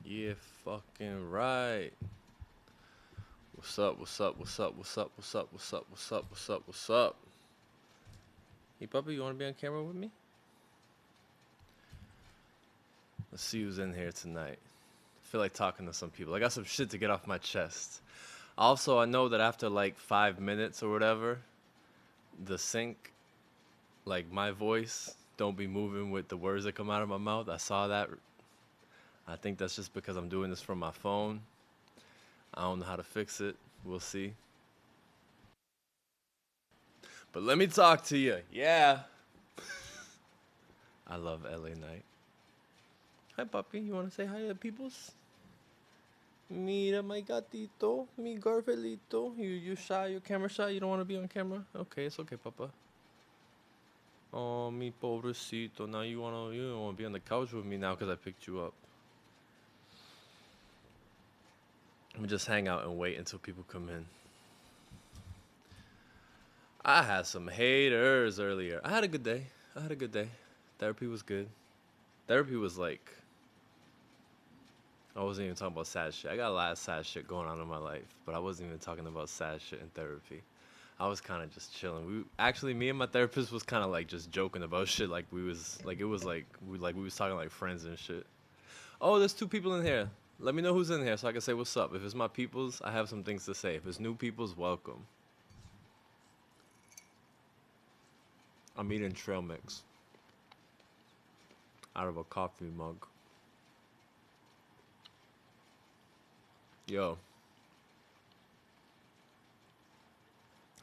Yeah, fucking right. What's up? What's up? What's up? What's up? What's up? What's up? What's up? What's up? What's up? Hey, puppy, you want to be on camera with me? Let's see who's in here tonight. I feel like talking to some people. I got some shit to get off my chest. Also, I know that after like 5 minutes or whatever, the sync, like my voice, don't be moving with the words that come out of my mouth. I saw that. I think that's just because I'm doing this from my phone. I don't know how to fix it. We'll see. But let me talk to you. Yeah. I love LA Night. Hi, puppy. You want to say hi to the peoples? Mira, my gatito, mi garfelito. You shy? You camera shy? You don't want to be on camera? Okay, it's okay, papa. Oh, mi pobrecito. Now you don't wanna be on the couch with me now because I picked you up. Let me just hang out and wait until people come in. I had some haters earlier. I had a good day. Therapy was good. Therapy was like, I wasn't even talking about sad shit. I got a lot of sad shit going on in my life, but I wasn't even talking about sad shit in therapy. I was kind of just chilling. Me and my therapist was kind of like just joking about shit. Like we was like it was like we was talking like friends and shit. Oh, there's two people in here. Let me know who's in here so I can say what's up. If it's my peoples, I have some things to say. If it's new peoples, welcome. I'm eating trail mix out of a coffee mug. Yo,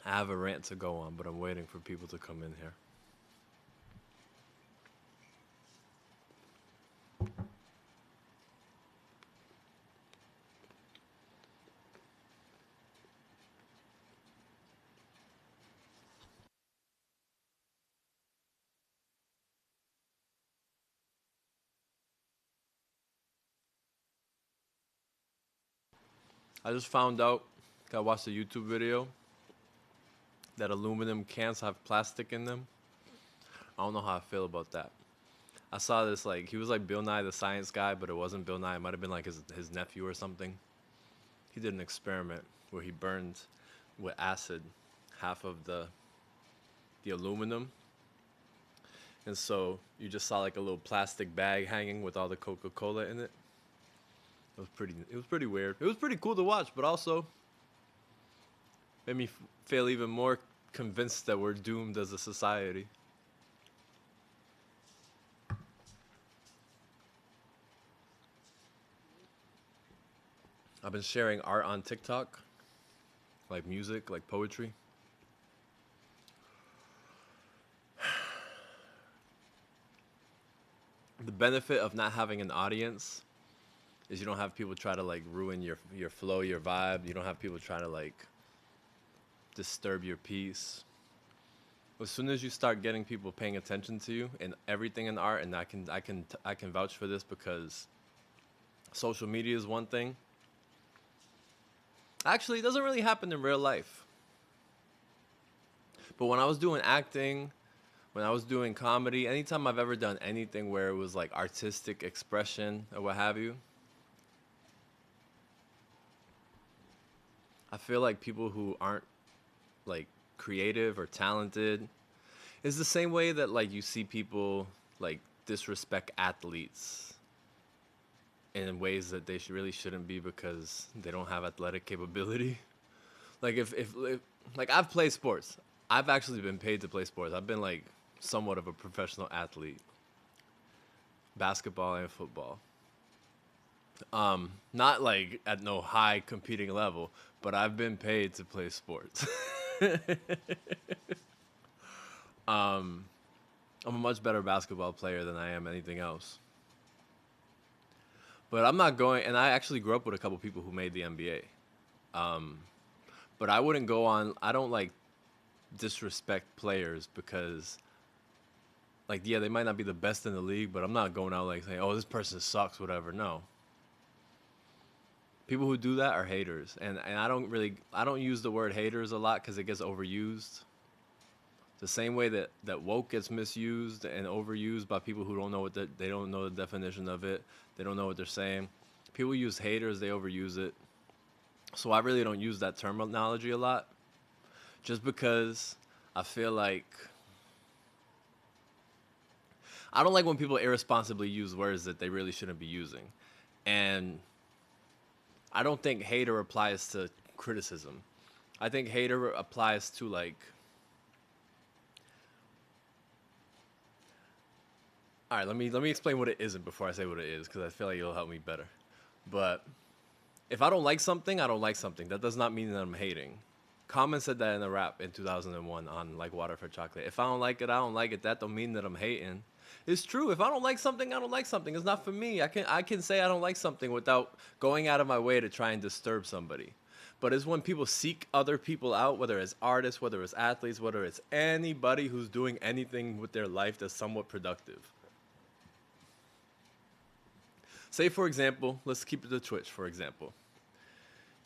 I have a rant to go on, but I'm waiting for people to come in here. I just found out, I watched a YouTube video that aluminum cans have plastic in them. I don't know how I feel about that. I saw this like he was like Bill Nye the Science Guy, but it wasn't Bill Nye. It might have been like his nephew or something. He did an experiment where he burned with acid half of the aluminum, and so you just saw like a little plastic bag hanging with all the Coca-Cola in it. It was pretty weird. It was pretty cool to watch, but also made me feel even more convinced that we're doomed as a society. I've been sharing art on TikTok, like music, like poetry. The benefit of not having an audience is you don't have people try to like ruin your flow, your vibe. You don't have people try to like disturb your peace. As soon as you start getting people paying attention to you and everything in art, and I can vouch for this because social media is one thing. Actually, it doesn't really happen in real life. But when I was doing acting, when I was doing comedy, anytime I've ever done anything where it was like artistic expression or what have you, I feel like people who aren't like creative or talented, it's the same way that like you see people like disrespect athletes in ways that they really shouldn't be because they don't have athletic capability. Like if like I've played sports. I've actually been paid to play sports. I've been like somewhat of a professional athlete, basketball and football. Not like at no high competing level, but I've been paid to play sports. I'm a much better basketball player than I am anything else. But I'm not going, and I actually grew up with a couple people who made the NBA. But I wouldn't go on, I don't like disrespect players because, like, yeah, they might not be the best in the league, but I'm not going out like saying, oh, this person sucks, whatever. No. People who do that are haters. And I don't use the word haters a lot because it gets overused. The same way that woke gets misused and overused by people who don't know they don't know the definition of it. They don't know what they're saying. People use haters, they overuse it. So I really don't use that terminology a lot, just because I feel like I don't like when people irresponsibly use words that they really shouldn't be using. And I don't think hater applies to criticism. I think hater applies to like, all right, let me explain what it isn't before I say what it is, because I feel like it'll help me better. But if I don't like something, I don't like something. That does not mean that I'm hating. Common said that in a rap in 2001 on like Water for Chocolate. If I don't like it, I don't like it. That don't mean that I'm hating. It's true. If I don't like something, I don't like something. It's not for me. I can say I don't like something without going out of my way to try and disturb somebody. But it's when people seek other people out, whether it's artists, whether it's athletes, whether it's anybody who's doing anything with their life that's somewhat productive. Say, for example, let's keep it to Twitch, for example.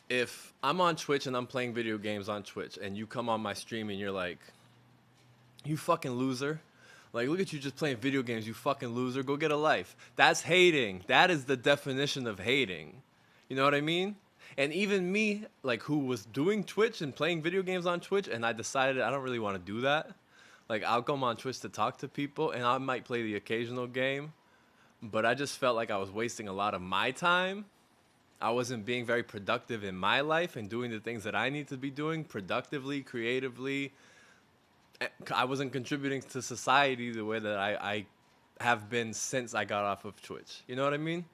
If I'm on Twitch and I'm playing video games on Twitch and you come on my stream and you're like, you fucking loser. Like, look at you just playing video games, you fucking loser. Go get a life. That's hating. That is the definition of hating. You know what I mean? And even me, like, who was doing Twitch and playing video games on Twitch, and I decided I don't really want to do that. Like, I'll come on Twitch to talk to people, and I might play the occasional game. But I just felt like I was wasting a lot of my time. I wasn't being very productive in my life and doing the things that I need to be doing productively, creatively. I wasn't contributing to society the way that I have been since I got off of Twitch. You know what I mean?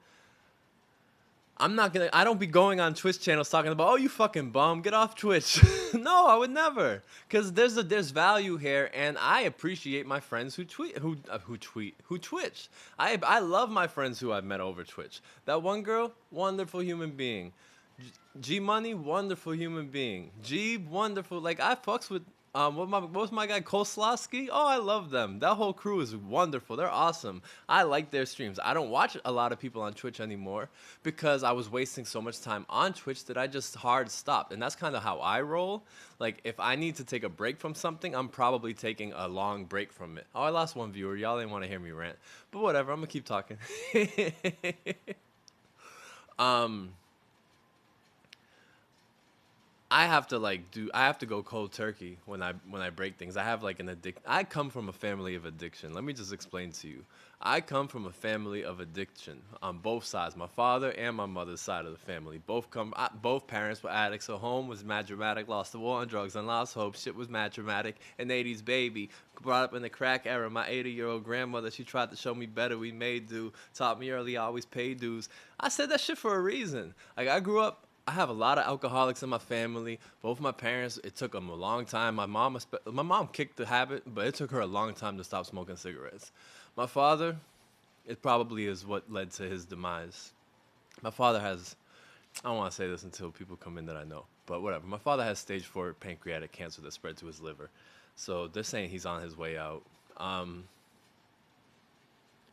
I don't be going on Twitch channels talking about, oh, you fucking bum, get off Twitch. No, I would never. Because there's value here, and I appreciate my friends who Twitch. I love my friends who I've met over Twitch. That one girl, wonderful human being. G Money, wonderful human being. G, wonderful. Like, I fucks with what was my guy Koslowski? Oh, I love them. That whole crew is wonderful. They're awesome. I like their streams. I don't watch a lot of people on Twitch anymore because I was wasting so much time on Twitch that I just hard stopped. And that's kind of how I roll. Like, if I need to take a break from something, I'm probably taking a long break from it. Oh, I lost one viewer. Y'all didn't want to hear me rant. But whatever, I'm gonna keep talking. I have to go cold turkey when I break things. I have like I come from a family of addiction. Let me just explain to you. I come from a family of addiction on both sides. My father and my mother's side of the family. Both parents were addicts, so home was mad dramatic. Lost the war on drugs and lost hope. Shit was mad dramatic. An 80s baby. Brought up in the crack era. My 80-year-old grandmother, she tried to show me better. We made do. Taught me early, always pay dues. I said that shit for a reason. Like, I grew up, I have a lot of alcoholics in my family. Both my parents, it took them a long time. My mom kicked the habit, but it took her a long time to stop smoking cigarettes. My father, it probably is what led to his demise. My father has, I don't want to say this until people come in that I know, but whatever. My father has stage 4 pancreatic cancer that spread to his liver. So they're saying he's on his way out.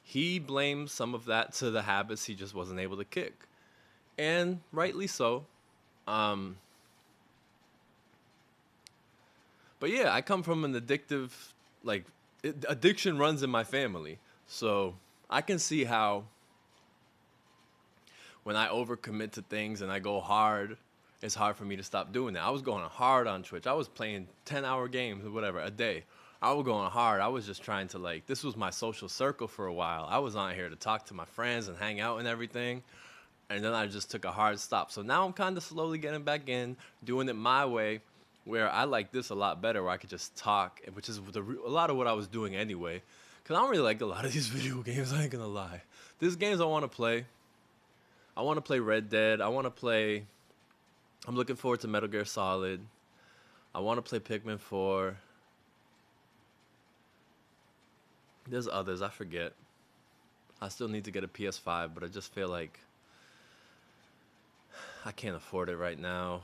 He blames some of that to the habits he just wasn't able to kick. And rightly so. But yeah, I come from an addictive, like, addiction runs in my family. So I can see how when I overcommit to things and I go hard, it's hard for me to stop doing that. I was going hard on Twitch. I was playing 10-hour games or whatever a day. I was going hard. I was just trying to, like, this was my social circle for a while. I was on here to talk to my friends and hang out and everything. And then I just took a hard stop. So now I'm kind of slowly getting back in, doing it my way, where I like this a lot better, where I could just talk, which is a lot of what I was doing anyway. Because I don't really like a lot of these video games, I ain't going to lie. These games I want to play. I want to play Red Dead. I'm looking forward to Metal Gear Solid. I want to play Pikmin 4. There's others, I forget. I still need to get a PS5, but I just feel like I can't afford it right now.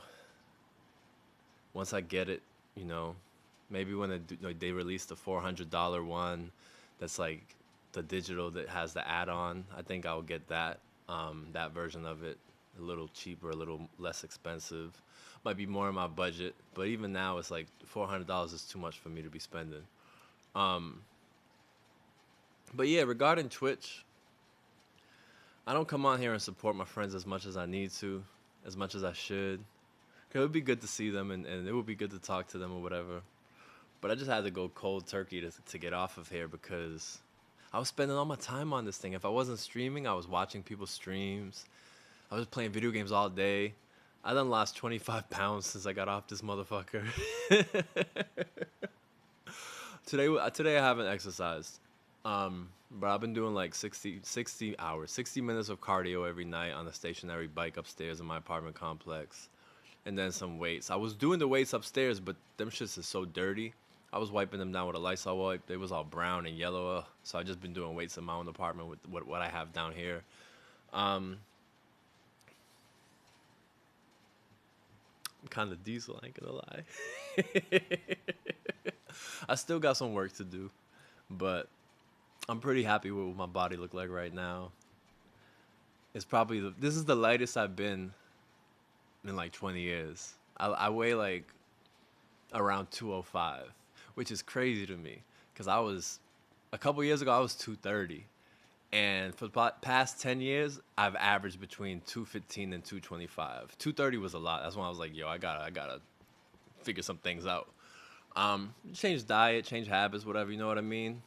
Once I get it, you know, maybe when they release the $400 one, that's like the digital that has the add-on, I think I'll get that version of it, a little cheaper, a little less expensive. Might be more in my budget, but even now it's like $400 is too much for me to be spending. But yeah, regarding Twitch, I don't come on here and support my friends as much as I need to, as much as I should. 'Cause it would be good to see them and it would be good to talk to them or whatever. But I just had to go cold turkey to get off of here because I was spending all my time on this thing. If I wasn't streaming, I was watching people's streams. I was playing video games all day. I done lost 25 pounds since I got off this motherfucker. Today I haven't exercised. But I've been doing like 60 hours, 60 minutes of cardio every night on a stationary bike upstairs in my apartment complex. And then some weights. I was doing the weights upstairs, but them shits is so dirty. I was wiping them down with a Lysol wipe. They was all brown and yellow. So I just been doing weights in my own apartment with what I have down here. I'm kind of diesel, I ain't gonna lie. I still got some work to do, but I'm pretty happy with what my body look like right now. It's probably this is the lightest I've been in like 20 years. I weigh like around 205, which is crazy to me because I was a couple years ago I was 230, and for the past 10 years I've averaged between 215 and 225. 230 was a lot. That's when I was like, yo, I gotta figure some things out. Change diet, change habits, whatever, you know what I mean?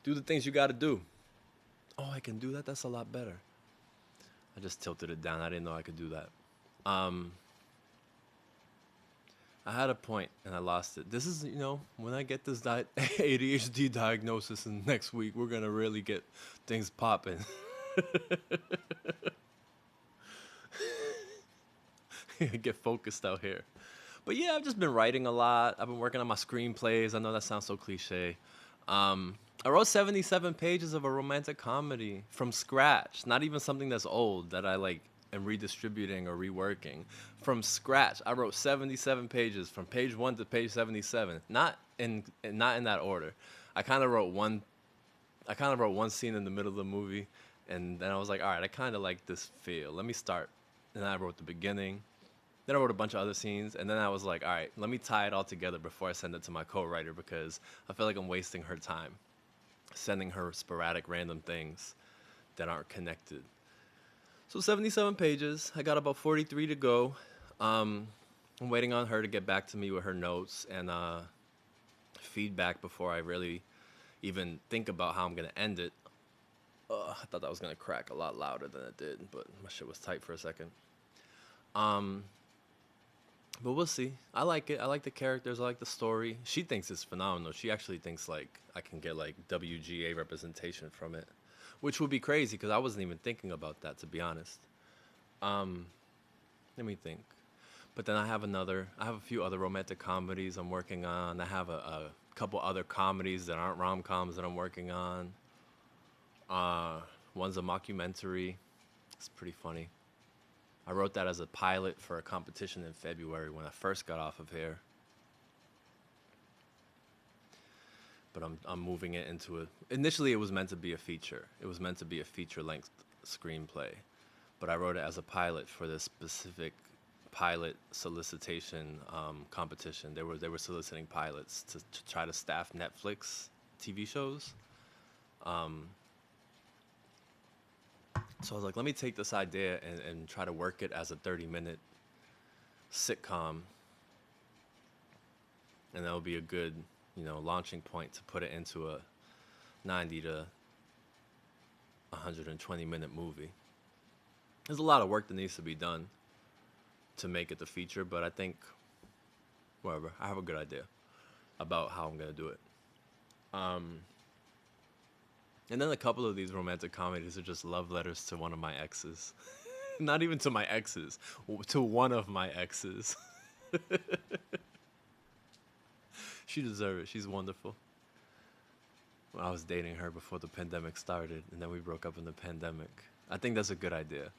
Do the things you gotta do. Oh, I can do that? That's a lot better. I just tilted it down. I didn't know I could do that. I had a point and I lost it. This is, you know, when I get this ADHD diagnosis in next week, we're gonna really get things popping. Get focused out here. But yeah, I've just been writing a lot. I've been working on my screenplays. I know that sounds so cliche. I wrote 77 pages of a romantic comedy from scratch. Not even something that's old that I like am redistributing or reworking. From scratch, I wrote 77 pages from page 1 to page 77. Not in that order. I kind of wrote one scene in the middle of the movie, and then I was like, all right, I kind of like this feel. Let me start. And then I wrote the beginning. Then I wrote a bunch of other scenes, and then I was like, all right, let me tie it all together before I send it to my co-writer because I feel like I'm wasting her time sending her sporadic random things that aren't connected. So 77 pages. I got about 43 to go. I'm waiting on her to get back to me with her notes and feedback before I really even think about how I'm going to end it. I thought that was going to crack a lot louder than it did, but my shit was tight for a second. But we'll see. I like it. I like the characters. I like the story. She thinks it's phenomenal. She actually thinks like I can get like WGA representation from it, which would be crazy because I wasn't even thinking about that, to be honest. Let me think. But then I have a few other romantic comedies I'm working on. I have a couple other comedies that aren't rom-coms that I'm working on. One's a mockumentary. It's pretty funny. I wrote that as a pilot for a competition in February when I first got off of here. But I'm moving it into a... Initially, it was meant to be a feature. It was meant to be a feature-length screenplay. But I wrote it as a pilot for this specific pilot solicitation competition. They were soliciting pilots to try to staff Netflix TV shows. So I was like, let me take this idea and try to work it as a 30-minute sitcom. And that'll be a good, launching point to put it into a 90 to 120-minute movie. There's a lot of work that needs to be done to make it the feature, but I think, whatever, I have a good idea about how I'm going to do it. And then a couple of these romantic comedies are just love letters to one of my exes. Not even to my exes, to one of my exes. She deserves it. She's wonderful. I was dating her before the pandemic started, and then we broke up in the pandemic. I think that's a good idea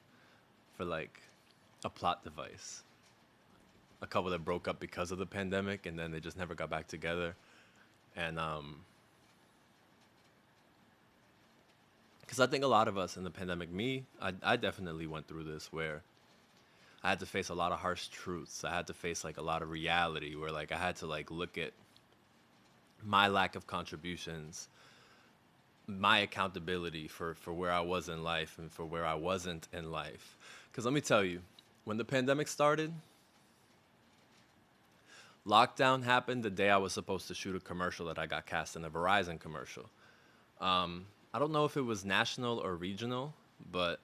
for, like, a plot device. A couple that broke up because of the pandemic, and then they just never got back together. And, because I think a lot of us in the pandemic, I definitely went through this where I had to face a lot of harsh truths. I had to face, like, a lot of reality where, like, I had to, like, look at my lack of contributions my accountability for where I was in life and for where I wasn't in life. Because let me tell you, when the pandemic started, lockdown happened the day I was supposed to shoot a commercial that I got cast in, a Verizon commercial. I don't know if it was national or regional, but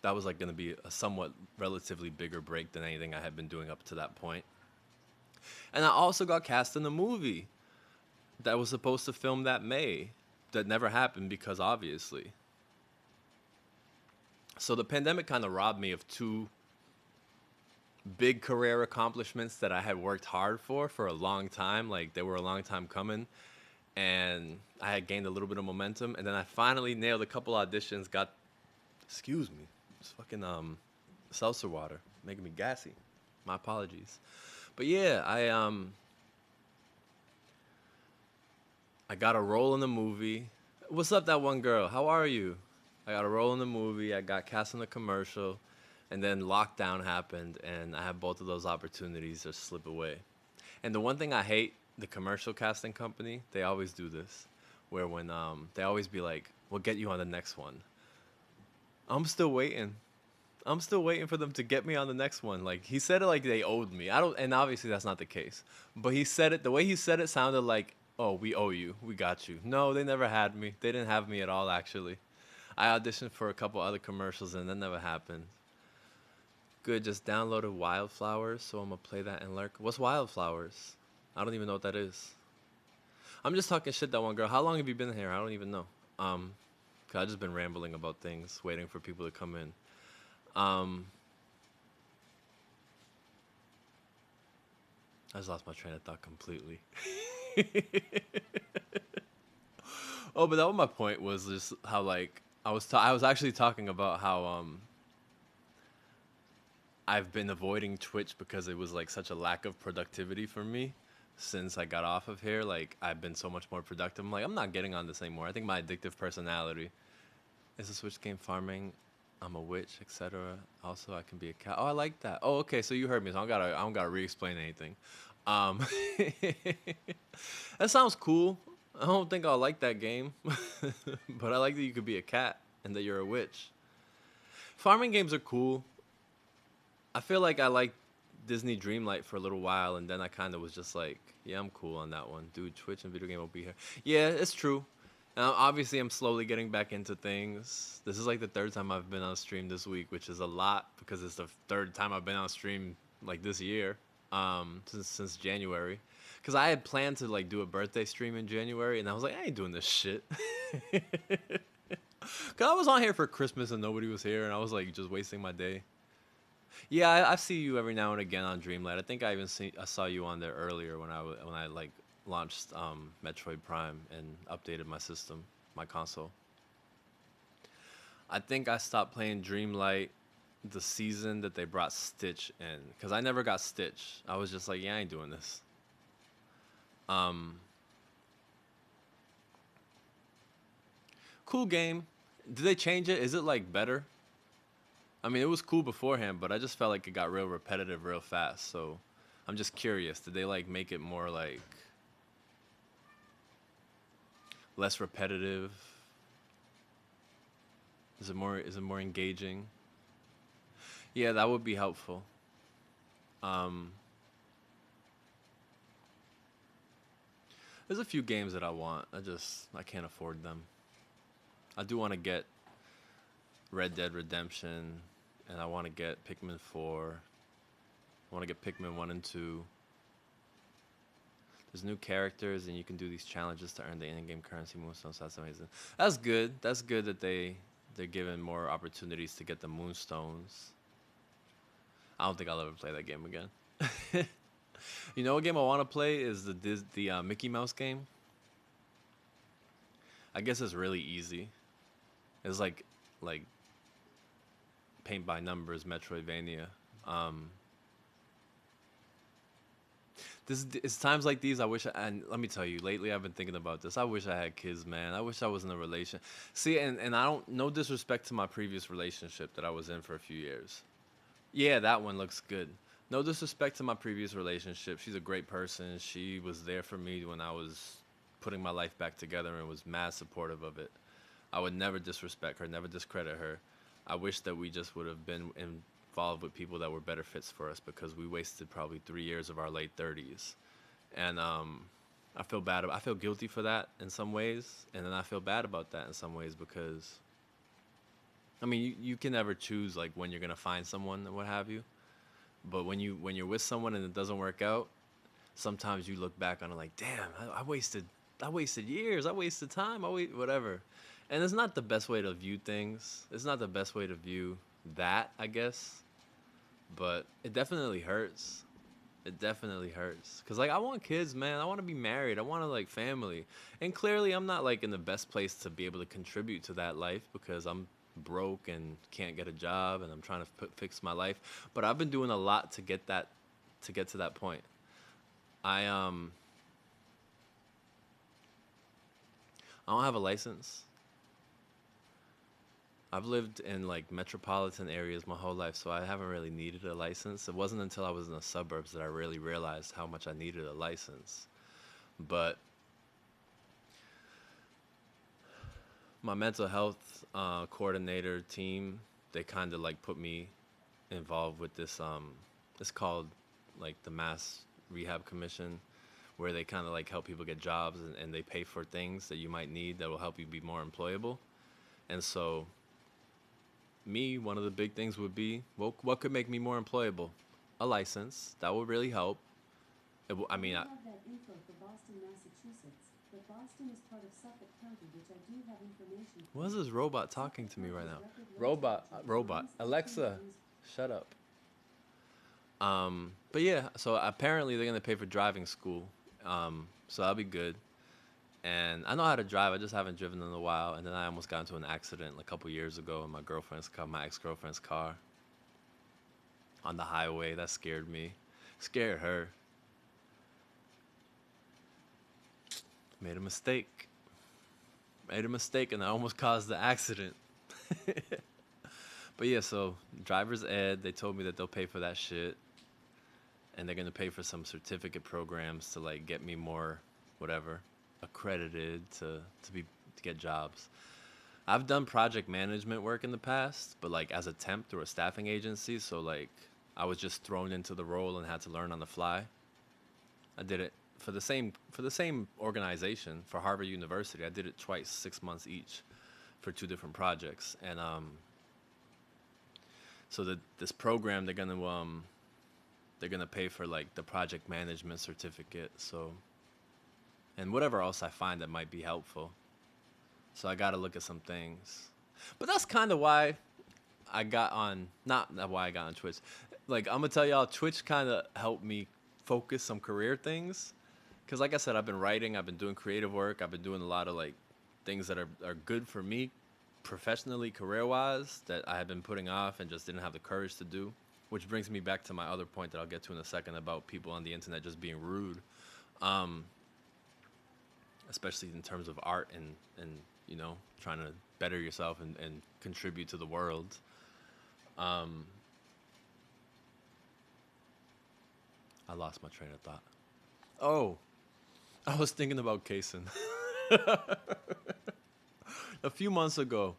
that was like going to be a somewhat relatively bigger break than anything I had been doing up to that point. And I also got cast in a movie that was supposed to film that May that never happened because obviously. So the pandemic kind of robbed me of two big career accomplishments that I had worked hard for a long time. Like they were a long time coming, and I had gained a little bit of momentum, and then I finally nailed a couple auditions. Got, excuse me, it's fucking seltzer water making me gassy. My apologies, but yeah, I got a role in the movie. What's up, that one girl? How are you? I got a role in the movie. I got cast in the commercial, and then lockdown happened, and I had both of those opportunities to slip away. And the one thing I hate, the commercial casting company, they always do this, where when they always be like, "We'll get you on the next one." I'm still waiting. I'm still waiting for them to get me on the next one. Like he said it like they owed me. I don't, and obviously that's not the case. But he said it, the way he said it sounded like, "Oh, we owe you. We got you." No, they never had me. They didn't have me at all, actually. I auditioned for a couple other commercials and that never happened. Good, just downloaded Wildflowers, so I'm gonna play that and lurk. What's Wildflowers? I don't even know what that is. I'm just talking shit, that one girl. How long have you been here? I don't even know. 'Cause I just been rambling about things, waiting for people to come in. I just lost my train of thought completely. Oh, but that was my point, was just how like I was actually talking about how I've been avoiding Twitch because it was like such a lack of productivity for me since I got off of here. Like I've been so much more productive. I'm like, I'm not getting on this anymore. I think my addictive personality is a Switch game farming. I'm a witch, etc. Also, I can be a cat. Oh, I like that. Oh, okay. So you heard me. So I don't gotta re-explain anything. Um, that sounds cool. I don't think I'll like that game, but I like that you could be a cat and that you're a witch. Farming games are cool. I feel like I liked Disney Dreamlight for a little while, and then I kind of was just like, yeah, I'm cool on that one. Dude, Twitch and video game will be here. Yeah, it's true. Obviously, I'm slowly getting back into things. This is like the third time I've been on stream this week, which is a lot because it's the third time I've been on stream like this year, since January. Because I had planned to like do a birthday stream in January, and I was like, I ain't doing this shit. Cause I was on here for Christmas and nobody was here, and I was like just wasting my day. Yeah, I see you every now and again on Dreamlight. I think I saw you on there earlier when I like launched Metroid Prime and updated my system, my console. I think I stopped playing Dreamlight the season that they brought Stitch in, because I never got Stitch. I was just like, yeah, I ain't doing this. Cool game. Did they change it? Is it like better? I mean, it was cool beforehand, but I just felt like it got real repetitive real fast. So I'm just curious. Did they like make it more like less repetitive? Is it more engaging? Yeah, that would be helpful. There's a few games that I want. I can't afford them. I do want to get Red Dead Redemption, and I want to get Pikmin 4. I want to get Pikmin 1 and 2. There's new characters, and you can do these challenges to earn the in-game currency moonstones. That's amazing. That's good. That's good that they're giving more opportunities to get the moonstones. I don't think I'll ever play that game again. You know what game I want to play is the Mickey Mouse game. I guess it's really easy. It's like paint by numbers Metroidvania. It's times like these I wish and let me tell you, lately I've been thinking about this. I wish I had kids, man. I wish I was in a relation. See, and I don't, no disrespect to my previous relationship that I was in for a few years. Yeah, that one looks good. No disrespect to my previous relationship. She's a great person. She was there for me when I was putting my life back together and was mad supportive of it. I would never disrespect her, never discredit her. I wish that we just would have been involved with people that were better fits for us, because we wasted probably 3 years of our late 30s. And I feel bad. I feel guilty for that in some ways, and then I feel bad about that in some ways, because I mean, you can never choose like when you're gonna find someone and what have you. But when you're with someone and it doesn't work out, sometimes you look back on it like, damn, I wasted years, I wasted time, whatever. And it's not the best way to view things. It's not the best way to view that, I guess. But it definitely hurts. It definitely hurts. Cause like I want kids, man. I want to be married. I want to like family. And clearly, I'm not like in the best place to be able to contribute to that life, because I'm broke and can't get a job, and I'm trying to fix my life. But I've been doing a lot to get to that point. I don't have a license. I've lived in like metropolitan areas my whole life, so I haven't really needed a license. It wasn't until I was in the suburbs that I really realized how much I needed a license. But my mental health coordinator team, they kind of like put me involved with this. It's called like the Mass Rehab Commission, where they kind of like help people get jobs, and they pay for things that you might need that will help you be more employable. And so one of the big things would be, well, what could make me more employable? A license. That would really help. I mean, I have that info for Boston, Massachusetts, but Boston is part of Suffolk County, which I do have information for. what is this robot talking to me right now? Robot. Alexa, shut up. But yeah, so apparently they're gonna pay for driving school. So that'll be good. And I know how to drive. I just haven't driven in a while. And then I almost got into an accident a couple years ago in my ex-girlfriend's car, on the highway. That scared me. Scared her. Made a mistake. And I almost caused the accident. But yeah, so driver's ed, they told me that they'll pay for that shit. And they're gonna pay for some certificate programs to like get me more, whatever, accredited to get jobs. I've done project management work in the past, but like as a temp through a staffing agency, so like I was just thrown into the role and had to learn on the fly. I did it for the same organization, for Harvard University. I did it twice, 6 months each, for 2 different projects. And so this program, they're gonna pay for like the project management certificate. So, and whatever else I find that might be helpful. So I gotta look at some things. But that's kind of why I got on, not why I got on Twitch. Like, I'm gonna tell y'all, Twitch kind of helped me focus some career things. Because like I said, I've been writing, I've been doing creative work, I've been doing a lot of like things that are good for me professionally, career-wise, that I had been putting off and just didn't have the courage to do. Which brings me back to my other point that I'll get to in a second about people on the internet just being rude. Especially in terms of art and you know, trying to better yourself and contribute to the world. I lost my train of thought. Oh, I was thinking about Kaysen. A few months ago,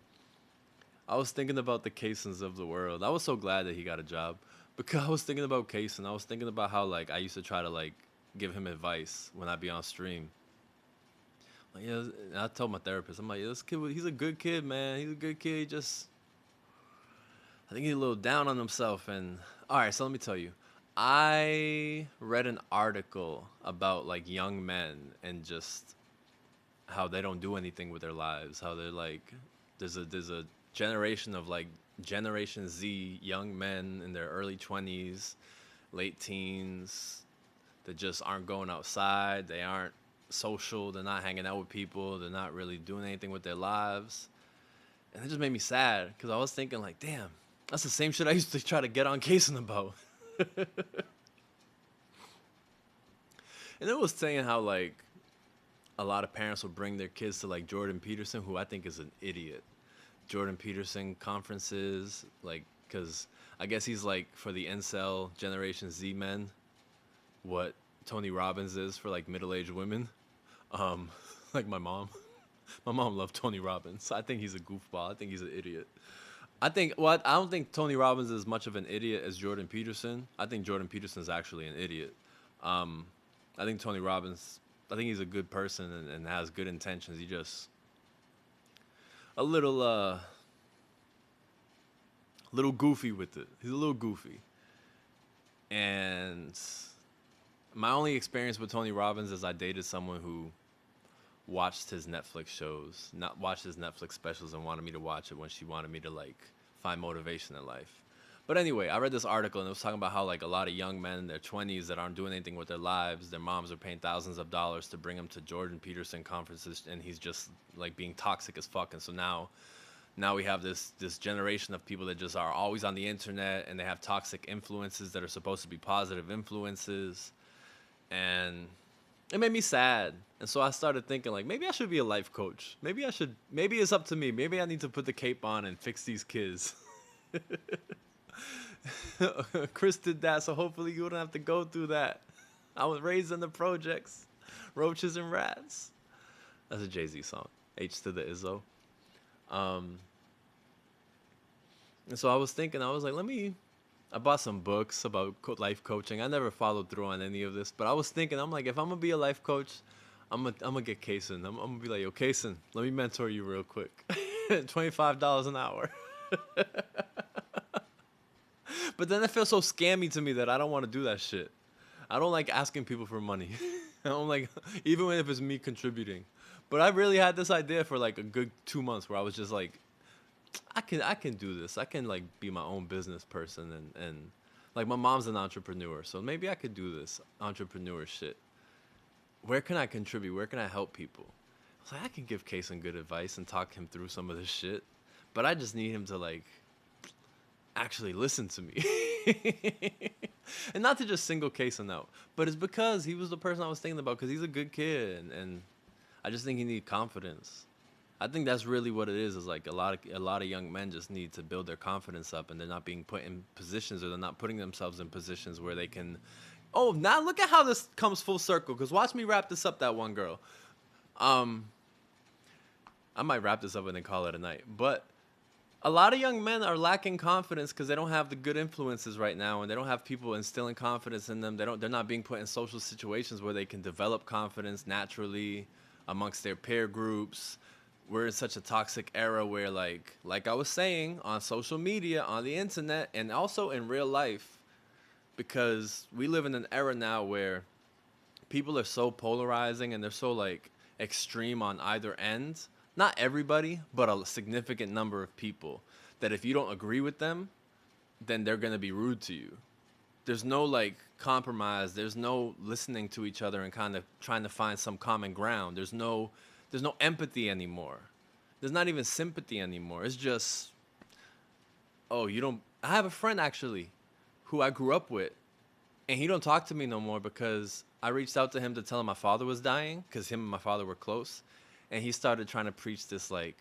I was thinking about the Kaysens of the world. I was so glad that he got a job, because I was thinking about Kaysen. I was thinking about how like I used to try to like give him advice when I'd be on stream. Like, yeah, and I told my therapist, I'm like, yeah, this kid, he's a good kid, man. He's a good kid. He just, I think he's a little down on himself. And all right, so let me tell you, I read an article about like young men and just how they don't do anything with their lives. How they're like, there's a generation of like Generation Z young men in their early 20s, late teens, that just aren't going outside. They aren't social. They're not hanging out with people. They're not really doing anything with their lives. And it just made me sad, because I was thinking like, damn, that's the same shit I used to try to get on Kaysen about. And it was saying how like a lot of parents will bring their kids to like Jordan Peterson, who I think is an idiot. Jordan Peterson conferences, like, because I guess he's like for the incel Generation Z men what Tony Robbins is for like middle-aged women. Like my mom. My mom loved Tony Robbins. I think he's a goofball. I think he's an idiot. I think well, I don't think Tony Robbins is as much of an idiot as Jordan Peterson. I think Jordan Peterson is actually an idiot. Um, I think Tony Robbins. I think he's a good person and has good intentions. He just a little goofy with it. He's a little goofy. And my only experience with Tony Robbins is I dated someone who watched his Netflix shows, not watched his Netflix specials, and wanted me to watch it when she wanted me to like find motivation in life. But anyway, I read this article and it was talking about how like a lot of young men in their 20s that aren't doing anything with their lives, their moms are paying thousands of dollars to bring them to Jordan Peterson conferences, and he's just like being toxic as fuck. And so now we have this generation of people that just are always on the internet and they have toxic influences that are supposed to be positive influences, and it made me sad. And so I started thinking like maybe I should be a life coach. Maybe it's up to me. Maybe I need to put the cape on and fix these kids. Chris did that, so hopefully you don't have to go through that. I was raised in the projects, roaches and rats. That's a Jay-Z song. H to the Izzo. And so I was thinking, I was like, I bought some books about life coaching. I never followed through on any of this, but I was thinking, I'm like, if I'm gonna be a life coach, I'm gonna get Kaysen. I'm gonna be like, yo, Kaysen, let me mentor you real quick. $25 an hour. But then it feels so scammy to me that I don't want to do that shit. I don't like asking people for money. I don't like, even if it's me contributing. But I really had this idea for like a good 2 months where I was just like, I can do this. I can like be my own business person and like my mom's an entrepreneur, so maybe I could do this entrepreneur shit. Where can I contribute? Where can I help people? I was like, I can give Kaysen good advice and talk him through some of this shit, but I just need him to like actually listen to me. And not to just single Kaysen out, but it's because he was the person I was thinking about because he's a good kid and I just think he needs confidence. I think that's really what it is like a lot of young men just need to build their confidence up, and they're not being put in positions, or they're not putting themselves in positions where they can. Oh, now look at how this comes full circle, because watch me wrap this up, that one girl. I might wrap this up and then call it a night, but a lot of young men are lacking confidence because they don't have the good influences right now, and they don't have people instilling confidence in them. They're not being put in social situations where they can develop confidence naturally amongst their peer groups. We're in such a toxic era where like I was saying, on social media, on the internet, and also in real life, because we live in an era now where people are so polarizing and they're so like extreme on either end. Not everybody, but a significant number of people, that if you don't agree with them, then they're going to be rude to you. There's no like compromise, there's no listening to each other and kind of trying to find some common ground. There's no empathy anymore. There's not even sympathy anymore. It's just, oh, you don't. I have a friend actually who I grew up with, and he don't talk to me no more because I reached out to him to tell him my father was dying, because him and my father were close, and he started trying to preach this like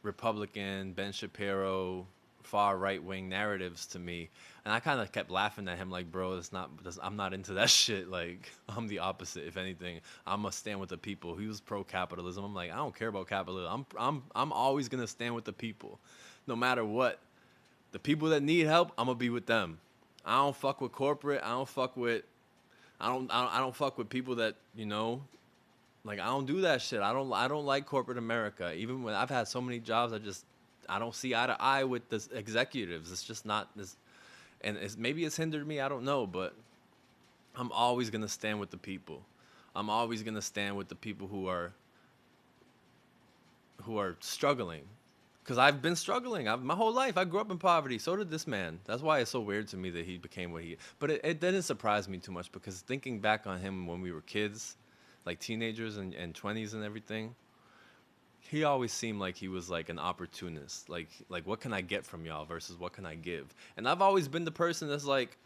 Republican, Ben Shapiro, far right wing narratives to me, and I kind of kept laughing at him like, bro, I'm not into that shit. Like, I'm the opposite. If anything, I'm gonna stand with the people. He was pro capitalism. I'm like, I don't care about capitalism. I'm always gonna stand with the people, no matter what. The people that need help, I'm gonna be with them. I don't fuck with corporate. I don't fuck with people that, you know, like, I don't do that shit. I don't like corporate America. Even when I've had so many jobs, I don't see eye to eye with the executives. It's just not this, and maybe it's hindered me. I don't know, but I'm always gonna stand with the people. I'm always gonna stand with the people who are struggling, because I've been struggling. My whole life, I grew up in poverty. So did this man. That's why it's so weird to me that he became what he. But it didn't surprise me too much, because thinking back on him when we were kids, like teenagers and 20s and everything, he always seemed like he was like an opportunist. Like what can I get from y'all versus what can I give? And I've always been the person that's like,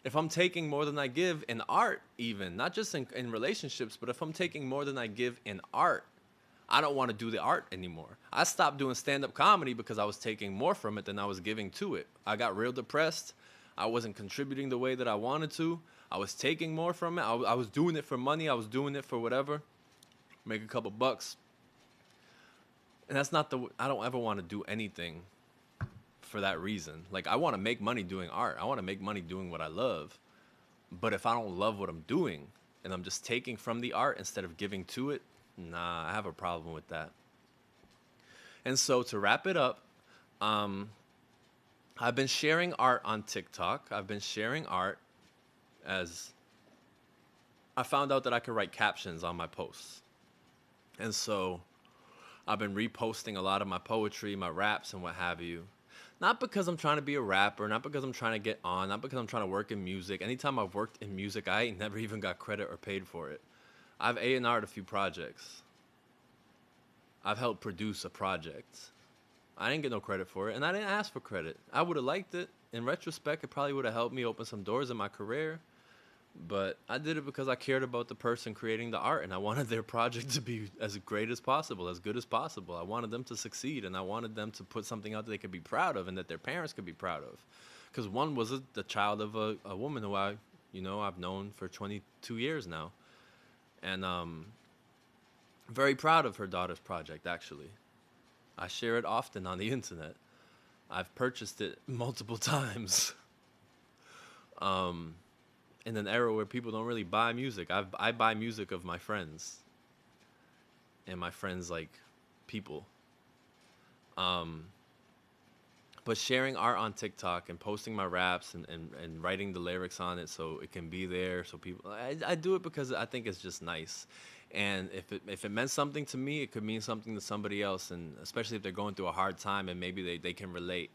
if I'm taking more than I give in art, even, not just in relationships, but if I'm taking more than I give in art, I don't want to do the art anymore. I stopped doing stand-up comedy because I was taking more from it than I was giving to it. I got real depressed. I wasn't contributing the way that I wanted to. I was taking more from it. I was doing it for money. I was doing it for whatever. make a couple bucks. And that's not I don't ever want to do anything for that reason. Like, I want to make money doing art. I want to make money doing what I love. But if I don't love what I'm doing and I'm just taking from the art instead of giving to it, nah, I have a problem with that. And so to wrap it up, I've been sharing art on TikTok. I've been sharing art as I found out that I could write captions on my posts. And so I've been reposting a lot of my poetry, my raps, and what have you. Not because I'm trying to be a rapper, not because I'm trying to get on, not because I'm trying to work in music. Anytime I've worked in music, I ain't never even got credit or paid for it. I've A&R'd a few projects. I've helped produce a project. I didn't get no credit for it, and I didn't ask for credit. I would have liked it. In retrospect, it probably would have helped me open some doors in my career. But I did it because I cared about the person creating the art, and I wanted their project to be as great as possible, as good as possible. I wanted them to succeed, and I wanted them to put something out that they could be proud of and that their parents could be proud of. Because one was the child of a woman who I've known for 22 years now. And very proud of her daughter's project, actually. I share it often on the internet. I've purchased it multiple times. In an era where people don't really buy music. I buy music of my friends. And my friends, like, people. But sharing art on TikTok and posting my raps and writing the lyrics on it so it can be there, so people... I do it because I think it's just nice. And if it meant something to me, it could mean something to somebody else, and especially if they're going through a hard time and maybe they can relate,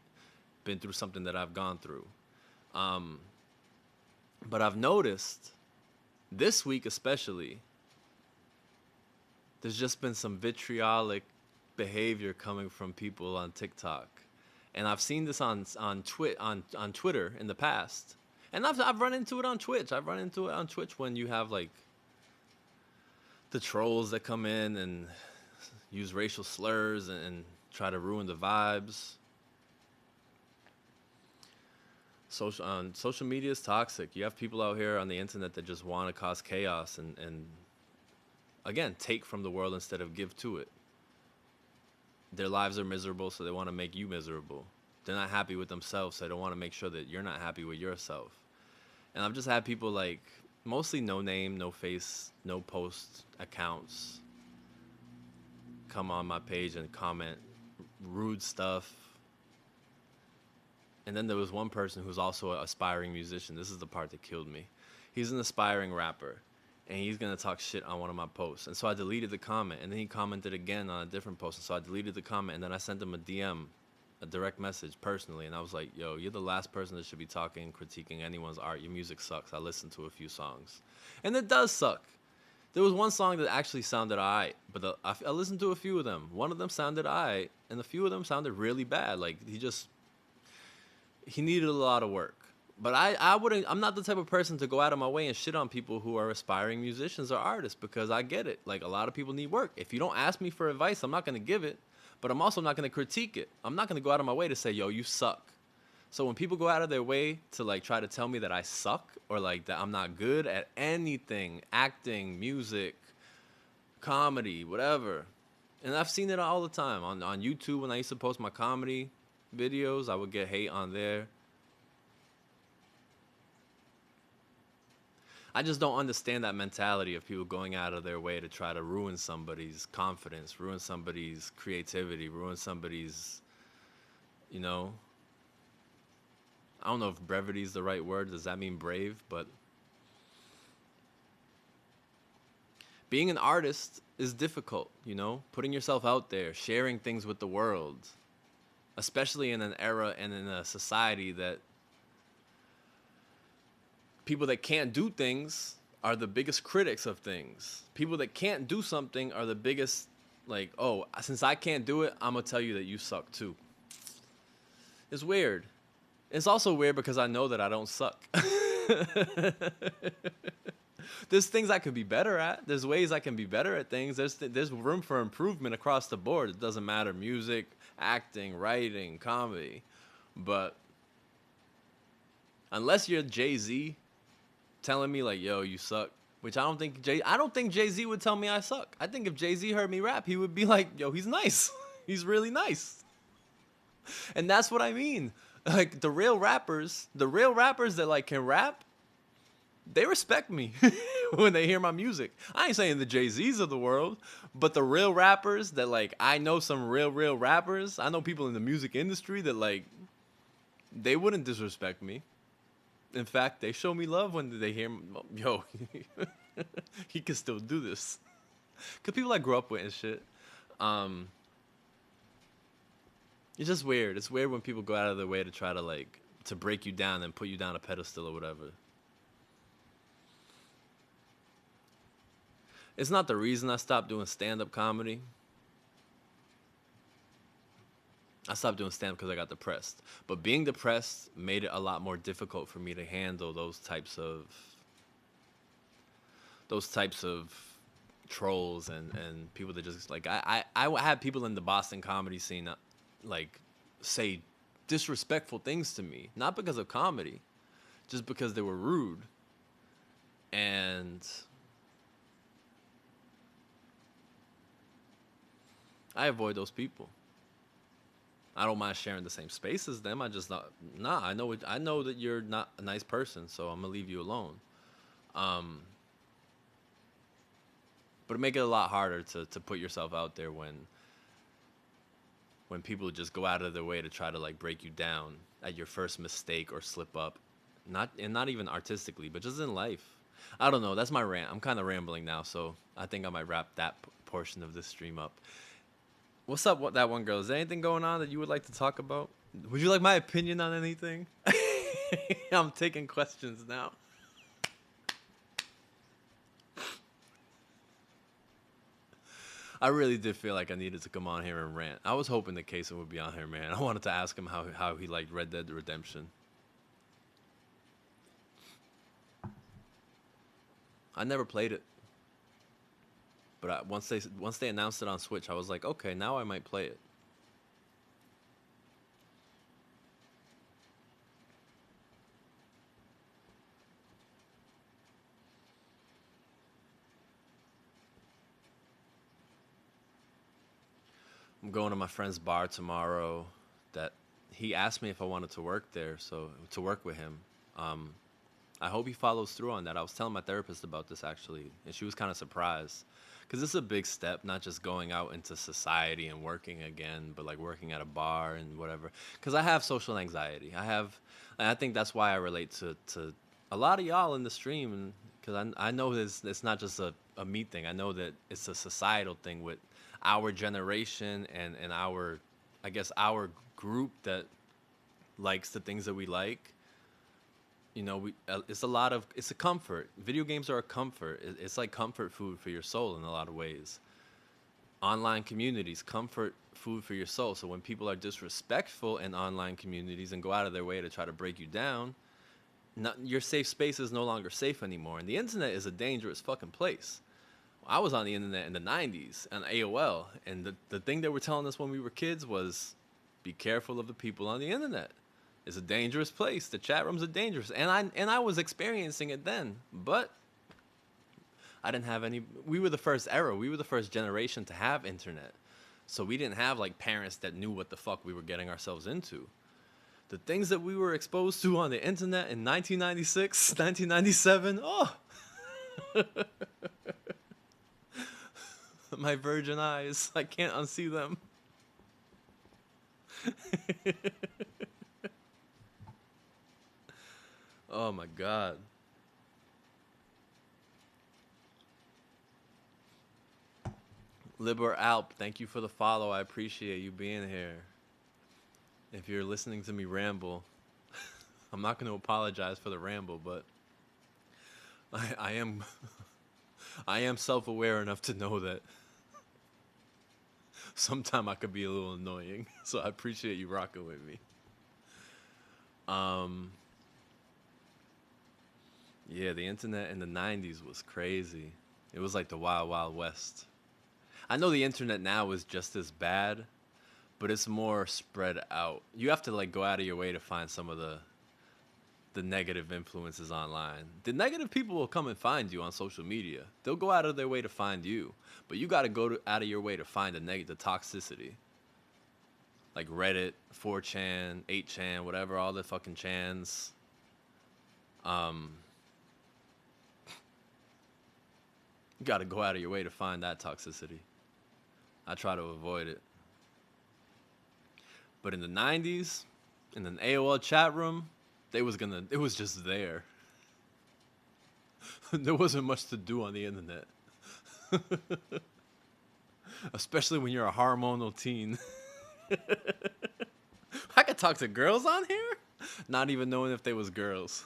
been through something that I've gone through. But I've noticed, this week especially, there's just been some vitriolic behavior coming from people on TikTok. And I've seen this on Twitter in the past. And I've run into it on Twitch. I've run into it on Twitch when you have, like, the trolls that come in and use racial slurs and try to ruin the vibes. Social media is toxic. You have people out here on the internet that just want to cause chaos and again, take from the world instead of give to it. Their lives are miserable, so they want to make you miserable. They're not happy with themselves, so they don't want to make sure that you're not happy with yourself. And I've just had people, like, mostly no name, no face, no post accounts come on my page and comment rude stuff. And then there was one person who's also an aspiring musician. This is the part that killed me. He's an aspiring rapper, and he's going to talk shit on one of my posts. And so I deleted the comment, and then he commented again on a different post. And so I deleted the comment, and then I sent him a DM, a direct message personally. And I was like, yo, you're the last person that should be talking, critiquing anyone's art. Your music sucks. I listened to a few songs. And it does suck. There was one song that actually sounded all right, but I listened to a few of them. One of them sounded all right, and a few of them sounded really bad. Like, he needed a lot of work. But I'm not the type of person to go out of my way and shit on people who are aspiring musicians or artists, because I get it. Like, a lot of people need work. If you don't ask me for advice, I'm not going to give it, but I'm also not going to critique it. I'm not going to go out of my way to say, yo, you suck. So when people go out of their way to, like, try to tell me that I suck or, like, that I'm not good at anything, acting, music, comedy, whatever. And I've seen it all the time. On YouTube, when I used to post my comedy videos, I would get hate on there. I just don't understand that mentality of people going out of their way to try to ruin somebody's confidence, ruin somebody's creativity, ruin somebody's, I don't know if brevity is the right word. Does that mean brave? But being an artist is difficult, putting yourself out there, sharing things with the world, especially in an era and in a society that people that can't do things are the biggest critics of things. People that can't do something are the biggest, like, oh, since I can't do it, I'm going to tell you that you suck too. It's weird. It's also weird because I know that I don't suck. There's things I could be better at. There's ways I can be better at things. There's room for improvement across the board. It doesn't matter. Music, acting, writing, comedy. But unless you're Jay-Z telling me, like, yo, you suck, Which I don't think Jay-Z would tell me I suck. I think if Jay-Z heard me rap, he would be like, yo, he's nice. He's really nice. And that's what I mean. Like the real rappers that like can rap, they respect me when they hear my music. I ain't saying the Jay-Z's of the world, but the real rappers that like, I know some real rappers. I know people in the music industry that like, they wouldn't disrespect me. In fact, they show me love when they hear, yo, he can still do this. Cause people I grew up with and shit. It's just weird. It's weird when people go out of their way to try to like to break you down and put you down a pedestal or whatever. It's not the reason I stopped doing stand-up comedy. I stopped doing stand-up because I got depressed. But being depressed made it a lot more difficult for me to handle those types of trolls and people that just like I had people in the Boston comedy scene like say disrespectful things to me, not because of comedy, just because they were rude. And I avoid those people. I don't mind sharing the same space as them. I just not. Nah, I know that you're not a nice person, so I'm gonna leave you alone. But it make it a lot harder to put yourself out there when people just go out of their way to try to like break you down at your first mistake or slip up, not even artistically, but just in life. I don't know. That's my rant. I'm kind of rambling now, so I think I might wrap that portion of this stream up. What's up, that one girl? Is there anything going on that you would like to talk about? Would you like my opinion on anything? I'm taking questions now. I really did feel like I needed to come on here and rant. I was hoping that Kason would be on here, man. I wanted to ask him how he liked Red Dead Redemption. I never played it. But once they announced it on Switch, I was like, okay, now I might play it. I'm going to my friend's bar tomorrow. That he asked me if I wanted to work there, so to work with him. I hope he follows through on that. I was telling my therapist about this actually, and she was kind of surprised. Because this is a big step, not just going out into society and working again, but like working at a bar and whatever. Because I have social anxiety. And I think that's why I relate to a lot of y'all in the stream. Because I know it's not just a me thing. I know that it's a societal thing with our generation and our group that likes the things that we like. You know, it's a comfort. Video games are a comfort. It's like comfort food for your soul in a lot of ways. Online communities, comfort food for your soul. So when people are disrespectful in online communities and go out of their way to try to break you down, your safe space is no longer safe anymore. And the internet is a dangerous fucking place. I was on the internet in the 90s on AOL, and the thing they were telling us when we were kids was, be careful of the people on the internet. It's a dangerous place. The chat rooms are dangerous. And I was experiencing it then. But I didn't have any. We were the first era. We were the first generation to have internet. So we didn't have like parents that knew what the fuck we were getting ourselves into. The things that we were exposed to on the internet in 1996, 1997. Oh. My virgin eyes. I can't unsee them. Oh my God. Liber Alp, thank you for the follow. I appreciate you being here. If you're listening to me ramble, I'm not going to apologize for the ramble, but I am self-aware enough to know that sometime I could be a little annoying. So I appreciate you rocking with me. Yeah, the internet in the 90s was crazy. It was like the Wild Wild West. I know the internet now is just as bad, but it's more spread out. You have to like go out of your way to find some of the the negative influences online. The negative people will come and find you on social media. They'll go out of their way to find you, but you got to go out of your way to find the negative, toxicity. Like Reddit, 4chan, 8chan, whatever, all the fucking chans. You got to go out of your way to find that toxicity. I try to avoid it. But in the 90s, in an AOL chat room, it was just there. There wasn't much to do on the internet. Especially when you're a hormonal teen. I could talk to girls on here? Not even knowing if they was girls.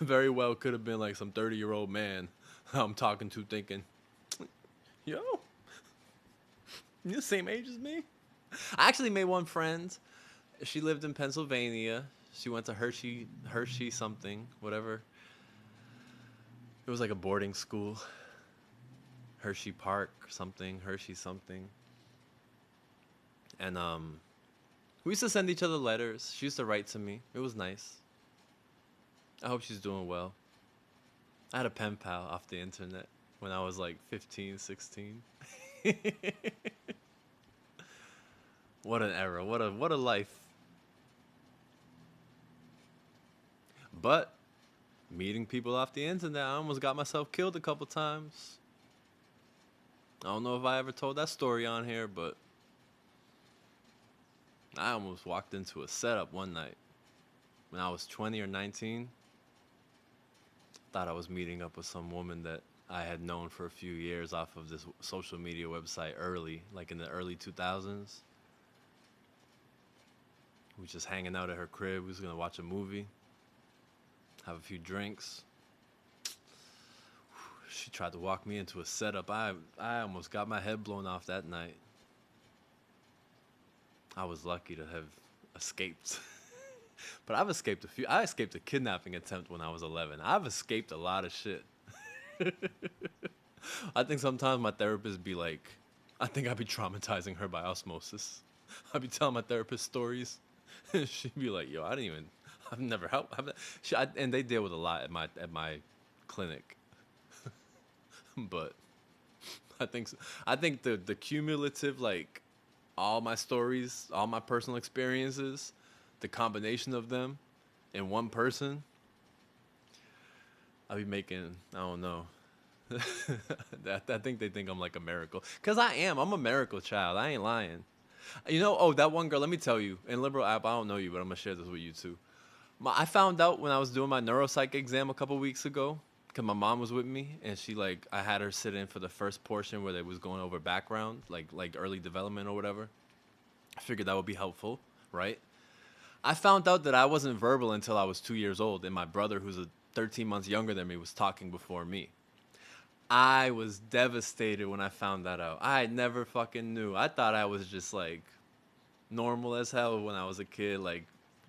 Very well could have been like some 30-year-old man I'm talking to thinking, yo, you're the same age as me? I actually made one friend. She lived in Pennsylvania. She went to Hershey something, whatever. It was like a boarding school. Hershey Park something, Hershey something. And we used to send each other letters. She used to write to me. It was nice. I hope she's doing well. I had a pen pal off the internet when I was like 15, 16. What an era. What a life. But meeting people off the internet, I almost got myself killed a couple times. I don't know if I ever told that story on here, but I almost walked into a setup one night when I was 20 or 19. Thought I was meeting up with some woman that I had known for a few years off of this social media website like in the early 2000s. We was just hanging out at her crib. We was going to watch a movie, have a few drinks. She tried to walk me into a setup. I almost got my head blown off that night. I was lucky to have escaped. But I've escaped a few. I escaped a kidnapping attempt when I was 11. I've escaped a lot of shit. I think sometimes my therapist be like, I think I'd be traumatizing her by osmosis. I'd be telling my therapist stories. And she'd be like, yo, I've never helped. And they deal with a lot at my clinic. But I think the cumulative, like, all my stories, all my personal experiences, the combination of them in one person, I'll be making, I don't know. I think they think I'm like a miracle. Because I am. I'm a miracle child. I ain't lying. You know, oh, that one girl, let me tell you. In Liberal App, I don't know you, but I'm going to share this with you too. I found out when I was doing my neuropsych exam a couple weeks ago, because my mom was with me, and I had her sit in for the first portion where they was going over background, like early development or whatever. I figured that would be helpful, right? I found out that I wasn't verbal until I was 2 years old, and my brother, who's 13 months younger than me, was talking before me. I was devastated when I found that out. I never fucking knew. I thought I was just like normal as hell when I was a kid, like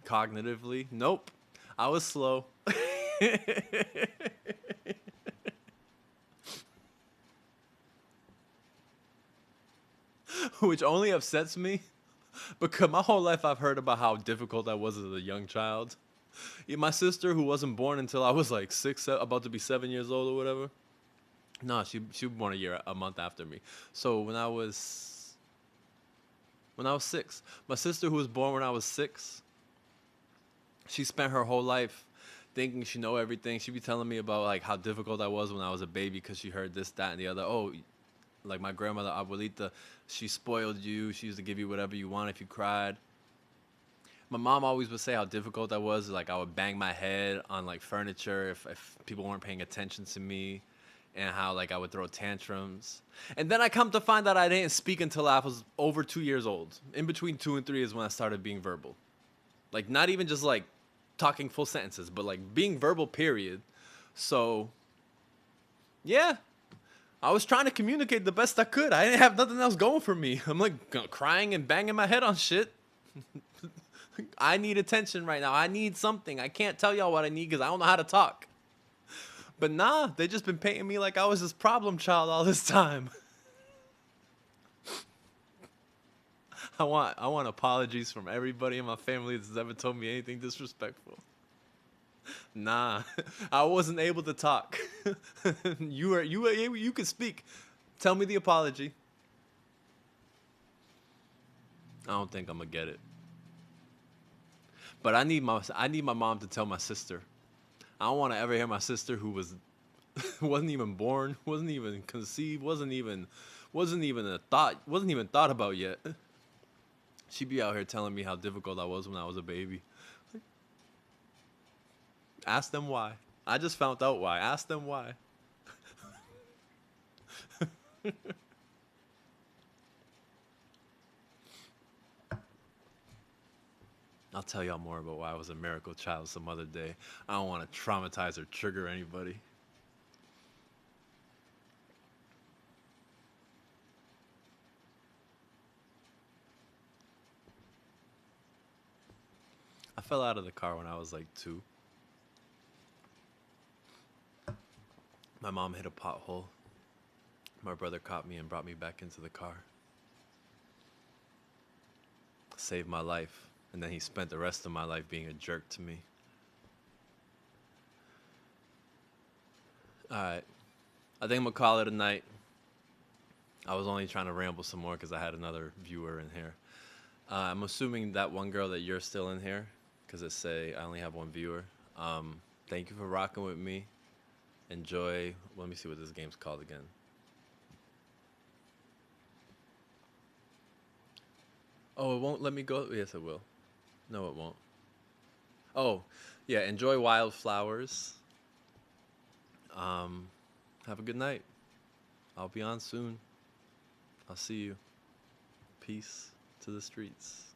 cognitively. Nope. I was slow. Which only upsets me because my whole life I've heard about how difficult I was as a young child. My sister, who wasn't born until I was like 6, about to be 7 years old or whatever. No, she was born a month after me. So when I was 6, my sister, who was born when I was 6, she spent her whole life thinking she know everything. She'd be telling me about like how difficult I was when I was a baby because she heard this, that, and the other. Oh, like my grandmother, Abuelita, she spoiled you. She used to give you whatever you want if you cried. My mom always would say how difficult I was. Like I would bang my head on like furniture if people weren't paying attention to me. And how like I would throw tantrums. And then I come to find out I didn't speak until I was over 2 years old. In between 2 and 3 is when I started being verbal. Like not even just like talking full sentences, but like being verbal, period. So yeah, I was trying to communicate the best I could. I didn't have nothing else going for me. I'm like crying and banging my head on shit. I need attention right now. I need something. I can't tell y'all what I need because I don't know how to talk. But nah, they just been painting me like I was this problem child all this time. I want apologies from everybody in my family that's ever told me anything disrespectful. Nah, I wasn't able to talk. You could speak. Tell me the apology. I don't think I'm gonna get it. But I need my mom to tell my sister. I don't want to ever hear my sister who was wasn't even born, wasn't even conceived, wasn't even a thought, wasn't even thought about yet. She'd be out here telling me how difficult I was when I was a baby. Ask them why. I just found out why. Ask them why. I'll tell y'all more about why I was a miracle child some other day. I don't want to traumatize or trigger anybody. I fell out of the car when I was like 2. My mom hit a pothole. My brother caught me and brought me back into the car. Saved my life. And then he spent the rest of my life being a jerk to me. Alright. I think I'm going to call it a night. I was only trying to ramble some more because I had another viewer in here. I'm assuming that one girl that you're still in here, because it say I only have one viewer. Thank you for rocking with me. Enjoy. Let me see what this game's called again. Oh, it won't let me go? Yes, it will. No, it won't. Oh, yeah. Enjoy Wildflowers. Have a good night. I'll be on soon. I'll see you. Peace to the streets.